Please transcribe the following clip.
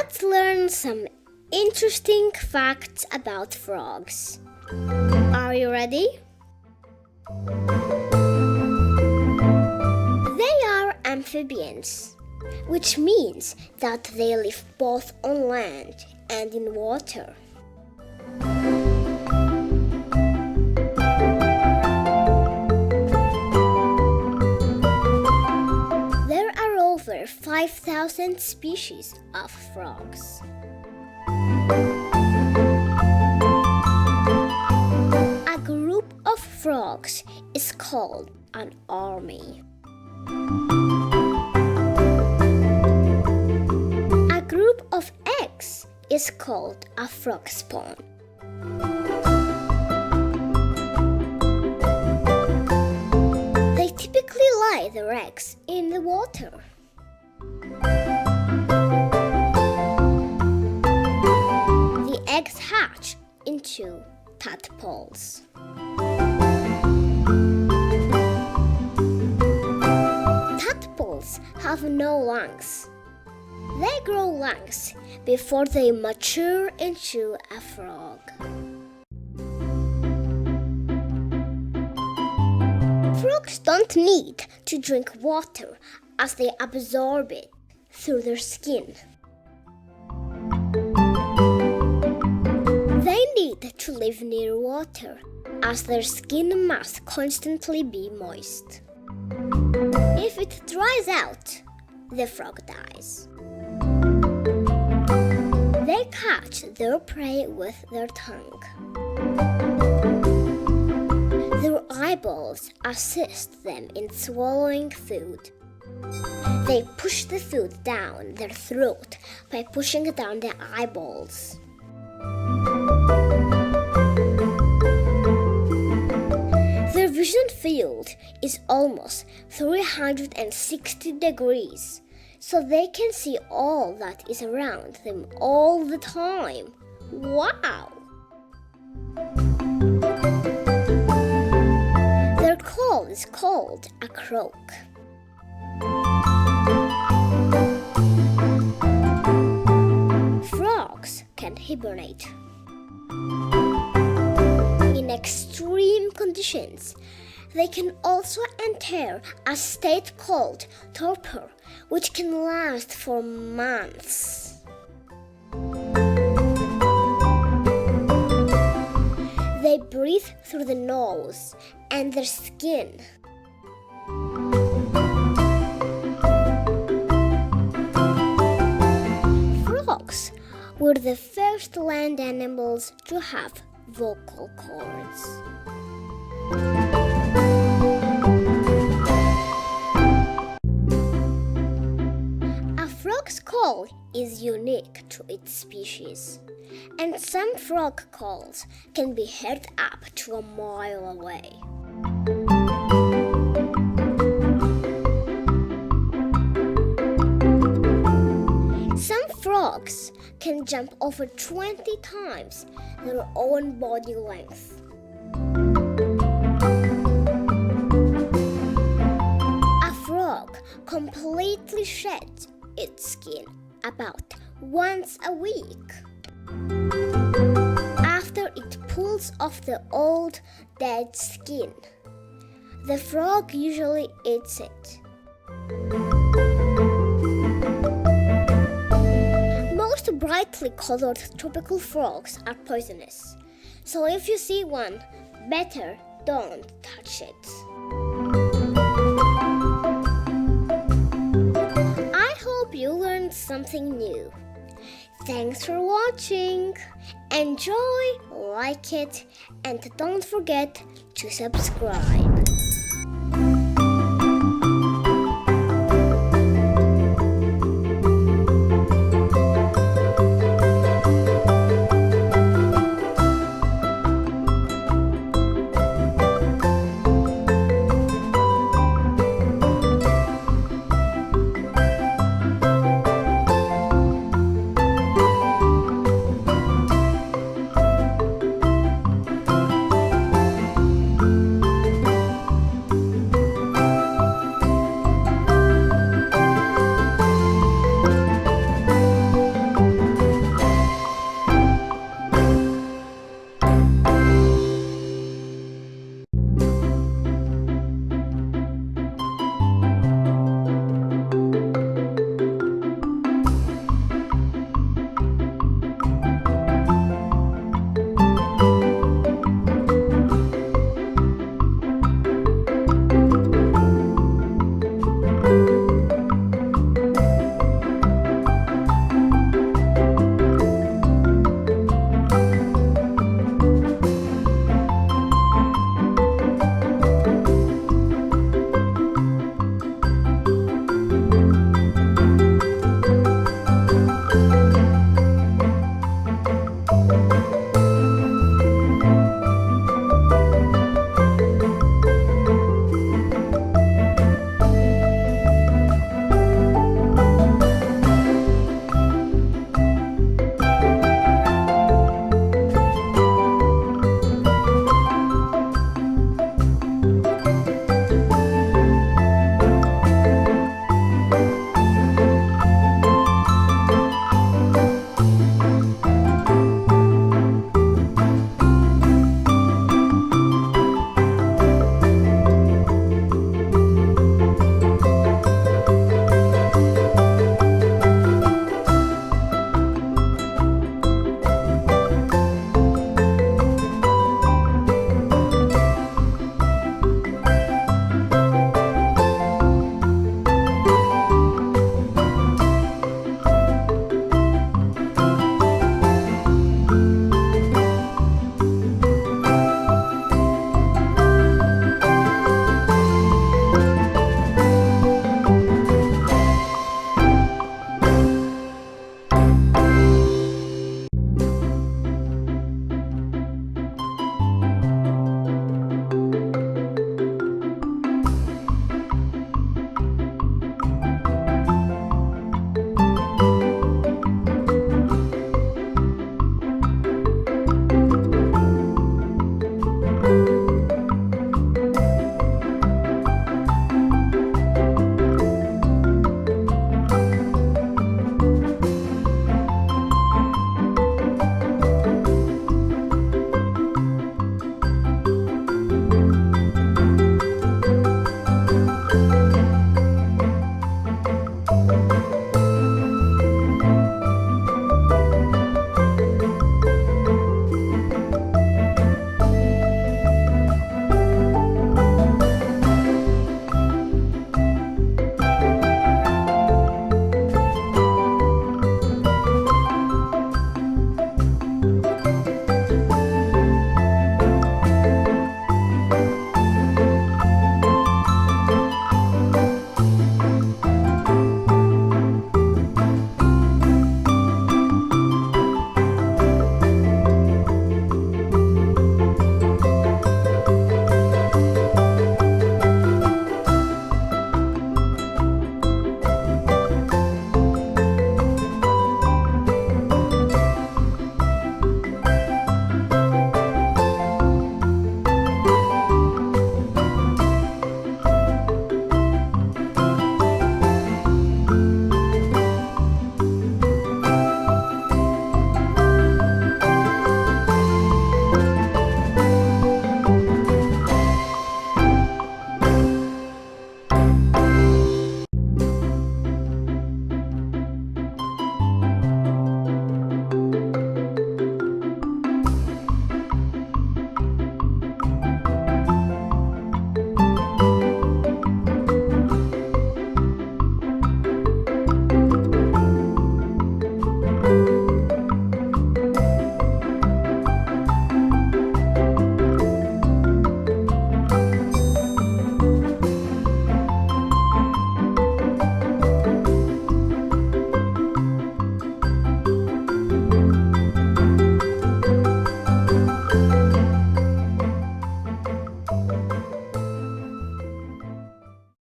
Let's learn some interesting facts about frogs. Are you ready? They are amphibians, which means that they live both on land and in water. There are over 5,000 species of frogs. A group of frogs is called an army. A group of eggs is called a frog spawn. They typically lay their eggs in the water. The eggs hatch into tadpoles. Tadpoles have no lungs. They grow lungs before they mature into a frog. Frogs don't need to drink water as they absorb it through their skin. They need to live near water as their skin must constantly be moist. If it dries out, the frog dies. They catch their prey with their tongue. Their eyeballs assist them in swallowing food. They push the food down their throat by pushing down the eyeballs. Their vision field is almost 360 degrees, so they can see all that is around them all the time. Wow! Their call is called a croak. Frogs can hibernate. In extreme conditions, they can also enter a state called torpor, which can last for months. They breathe through the nose and their skin. Frogs were the first land animals to have vocal cords. A frog's call is unique to its species, and some frog calls can be heard up to a mile away. Some frogs can jump over 20 times their own body length. A frog completely sheds its skin about once a week. After it pulls off the old, dead skin, the frog usually eats it. Most brightly colored tropical frogs are poisonous, so if you see one, better don't touch it. I hope you learned something new. Thanks for watching. Enjoy, like it, and don't forget to subscribe.